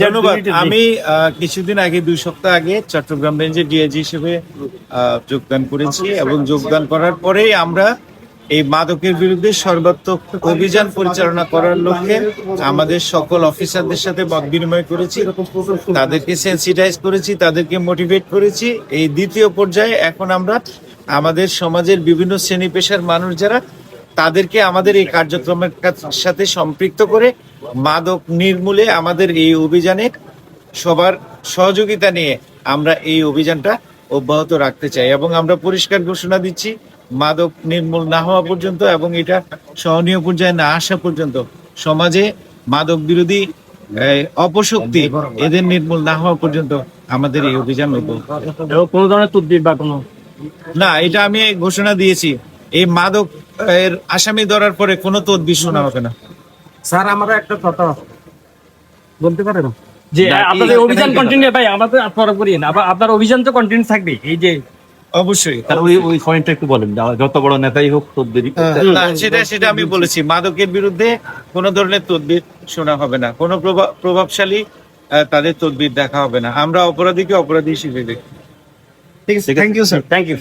ধন্যবাদ। আমি কিছুদিন আগে 2 সপ্তাহ আগে চট্টগ্রাম রেঞ্জের ডিআইজি হিসেবে যোগদান করেছি এবং যোগদান করার পরেই আমরা এই মাদকের বিরুদ্ধে সর্বাত্মক অভিযান পরিচালনা করার লক্ষ্যে আমাদের সকল অফিসারদের সাথে মত বিনিময় করেছি, তাদেরকে সেন্সিটাইজ করেছি, তাদেরকে মোটিভেট করেছি। এই দ্বিতীয় পর্যায়ে এখন আমরা আমাদের সমাজের বিভিন্ন শ্রেণী পেশার মানুষ যারা, তাদেরকে আমাদের এই কার্যক্রমের সাথে সম্পৃক্ত করে মাদক নির্মূলে আমাদের এই অভিযানে সবার সহযোগিতা নিয়ে আমরা এই অভিযানটা অব্যাহত রাখতে চাই এবং আমরা পরিষ্কার ঘোষণা দিচ্ছি, মাদক নির্মূল না হওয়া পর্যন্ত এবং এটা সহনীয় পর্যায়ে না আসা পর্যন্ত সমাজে মাদক বিরোধী অপশক্তি এদের নির্মূল না হওয়া পর্যন্ত আমাদের এই অভিযান কোনো ধরনের তদবির বা কোনো না, এটা আমি ঘোষণা দিয়েছি। এই মাদক এর আসামি ধরার পরে কোনো তদবির শোনা হবে না। স্যার আমার একটা কথা বলতে পারেন যে আপনাদের অভিযান কন্টিনিউ, ভাই আমাদের আপনারা করিয়েন, আবার আপনার অভিযান তো কন্টিনিউ থাকবে। এই যে অবশ্যই ওই পয়েন্টটা একটু বলেন, যত বড় নেতাই হোক তদবির সেটা আমি বলেছি, মাদকের বিরুদ্ধে কোনো ধরনের তদবির শোনা হবে না, কোনো প্রভাবশালী তাদের তদবির দেখা হবে না। আমরা অপরাধীকে অপরাধী হিসেবে দেখি। ঠিক আছে, thank you sir. Thank you.